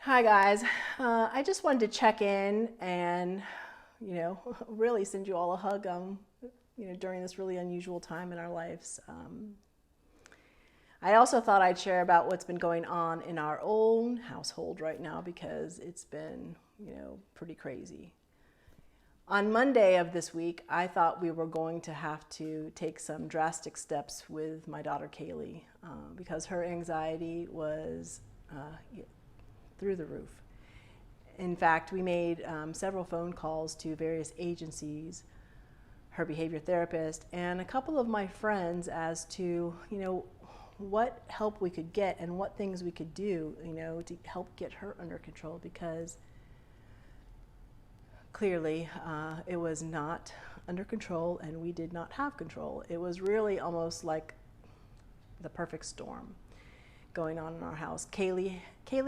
Hi guys, I just wanted to check in and, really send you all a hug, during this really unusual time in our lives. I also thought I'd share about what's been going on in our own household right now because it's been, pretty crazy. On Monday of this week, I thought we were going to have to take some drastic steps with my daughter Kaylee because her anxiety was through the roof. In fact, we made several phone calls to various agencies, her behavior therapist, and a couple of my friends as to, what help we could get and what things we could do, to help get her under control because clearly it was not under control and we did not have control. It was really almost like the perfect storm going on in our house. Kaylee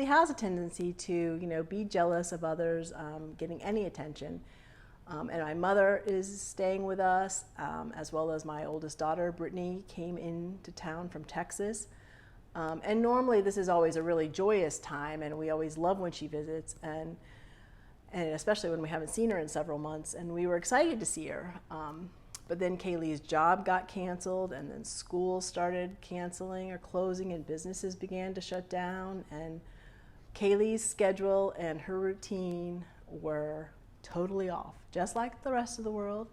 has a tendency to, be jealous of others getting any attention. And my mother is staying with us, as well as my oldest daughter, Brittany, came into town from Texas. And normally this is always a really joyous time, and we always love when she visits, and especially when we haven't seen her in several months, and we were excited to see her. But then Kaylee's job got canceled, and then school started canceling or closing, and businesses began to shut down, and Kaylee's schedule and her routine were totally off, just like the rest of the world.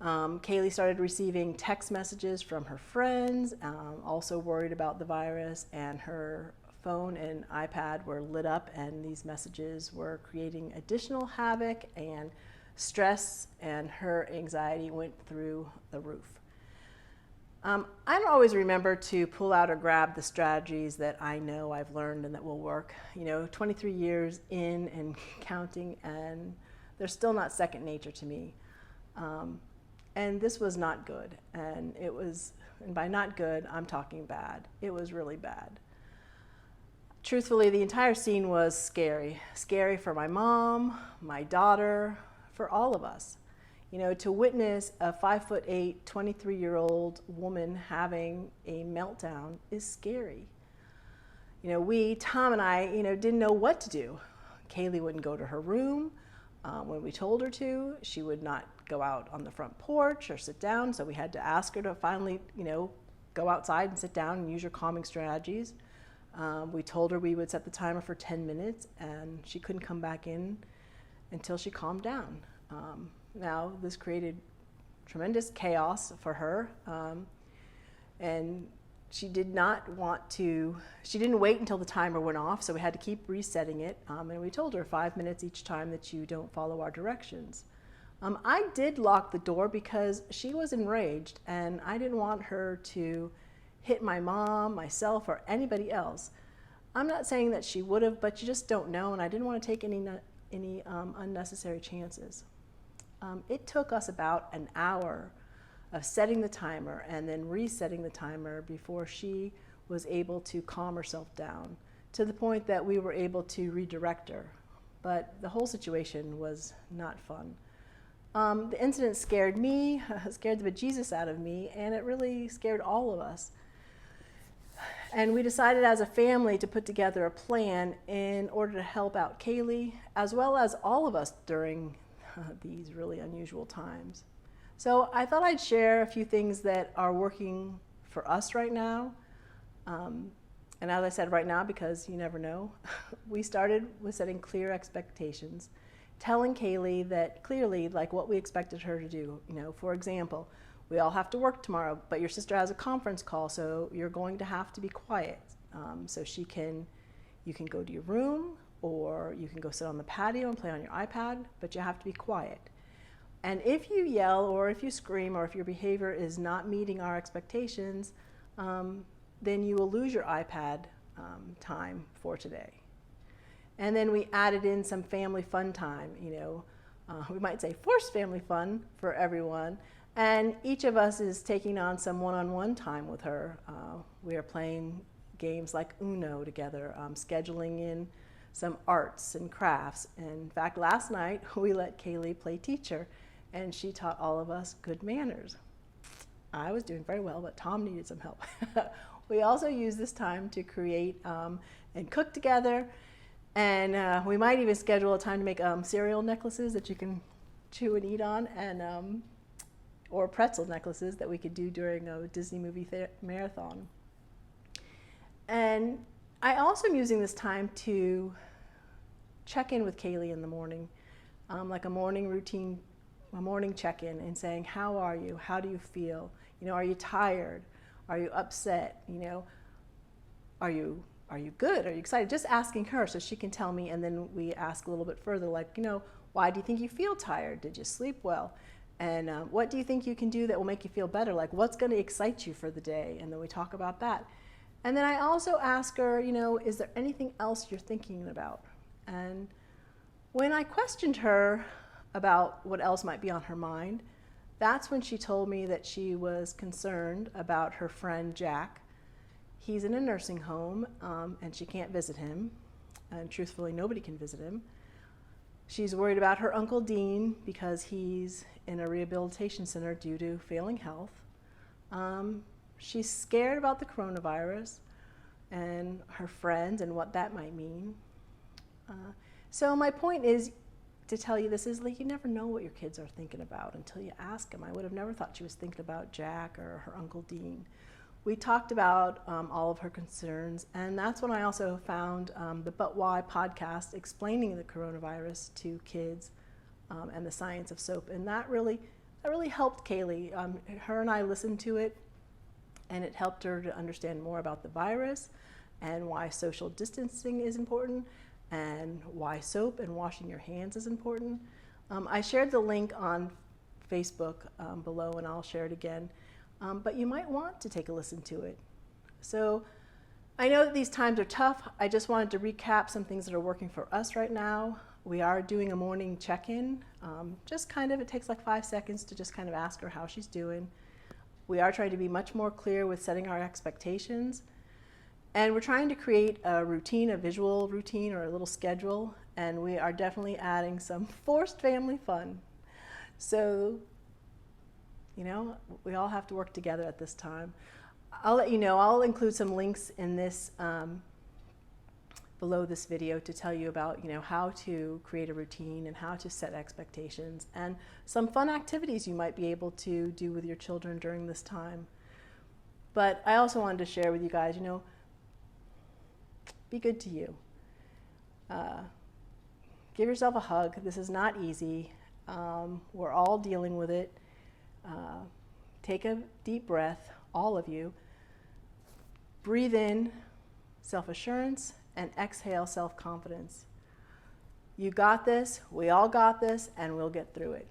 Kaylee started receiving text messages from her friends, also worried about the virus, and her phone and iPad were lit up, and these messages were creating additional havoc and stress, and her anxiety went through the roof. I don't always remember to pull out or grab the strategies that I know I've learned and that will work. 23 years in and counting, and they're still not second nature to me. And this was not good. And by not good, I'm talking bad. It was really bad. Truthfully, the entire scene was scary. Scary for my mom, my daughter, for all of us. To witness a 5'8", 23-year-old woman having a meltdown is scary. Tom and I, didn't know what to do. Kaylee wouldn't go to her room. When we told her to, she would not go out on the front porch or sit down, so we had to ask her to finally, go outside and sit down and use your calming strategies. We told her we would set the timer for 10 minutes, and she couldn't come back in until she calmed down. Now, this created tremendous chaos for her, and she didn't wait until the timer went off, so we had to keep resetting it, and we told her 5 minutes each time that you don't follow our directions. I did lock the door because she was enraged, and I didn't want her to hit my mom, myself, or anybody else. I'm not saying that she would have, but you just don't know, and I didn't want to take any unnecessary chances. It took us about an hour of setting the timer and then resetting the timer before she was able to calm herself down, to the point that we were able to redirect her. But the whole situation was not fun. The incident scared me, scared the bejesus out of me, and it really scared all of us. And we decided as a family to put together a plan in order to help out Kaylee, as well as all of us during these really unusual times. So I thought I'd share a few things that are working for us right now. And as I said, right now, because you never know, we started with setting clear expectations, telling Kaylee that clearly, like what we expected her to do. For example, we all have to work tomorrow, but your sister has a conference call, so you're going to have to be quiet. So you can go to your room, or you can go sit on the patio and play on your iPad, but you have to be quiet. And if you yell, or if you scream, or if your behavior is not meeting our expectations, then you will lose your iPad time for today. And then we added in some family fun time, we might say forced family fun for everyone. And each of us is taking on some one-on-one time with her. We are playing games like Uno together, scheduling in some arts and crafts. In fact, last night we let Kaylee play teacher, and she taught all of us good manners. I was doing very well, but Tom needed some help. We also used this time to create and cook together, And we might even schedule a time to make cereal necklaces that you can chew and eat on, and or pretzel necklaces that we could do during a Disney movie marathon. And I also am using this time to check in with Kaylee in the morning, like a morning routine, a morning check-in, and saying, how are you? How do you feel? You know, are you tired? Are you upset? You know, are you good? Are you excited? Just asking her so she can tell me, and then we ask a little bit further, like, you know, why do you think you feel tired? Did you sleep well? And what do you think you can do that will make you feel better? Like, what's going to excite you for the day? And then we talk about that. And then I also ask her, you know, is there anything else you're thinking about? And when I questioned her about what else might be on her mind, that's when she told me that she was concerned about her friend Jack. He's in a nursing home, and she can't visit him. And truthfully, nobody can visit him. She's worried about her Uncle Dean because he's in a rehabilitation center due to failing health. She's scared about the coronavirus and her friends and what that might mean. So my point is to tell you this is like, you never know what your kids are thinking about until you ask them. I would have never thought she was thinking about Jack or her Uncle Dean. We talked about all of her concerns, and that's when I also found the But Why podcast explaining the coronavirus to kids and the science of soap, and that really helped Kaylee. Her and I listened to it, and it helped her to understand more about the virus and why social distancing is important and why soap and washing your hands is important. I shared the link on Facebook below, and I'll share it again. But you might want to take a listen to it. So I know that these times are tough. I just wanted to recap some things that are working for us right now. We are doing a morning check-in. Just kind of, it takes like 5 seconds to just kind of ask her how she's doing. We are trying to be much more clear with setting our expectations. And we're trying to create a routine, a visual routine or a little schedule. And we are definitely adding some forced family fun. So, you know, we all have to work together at this time. I'll let you know, I'll include some links in this, below this video to tell you about, you know, how to create a routine and how to set expectations and some fun activities you might be able to do with your children during this time. But I also wanted to share with you guys, you know, be good to you. Give yourself a hug. This is not easy. We're all dealing with it. Take a deep breath, all of you. Breathe in self-assurance and exhale self-confidence. You got this, we all got this, and we'll get through it.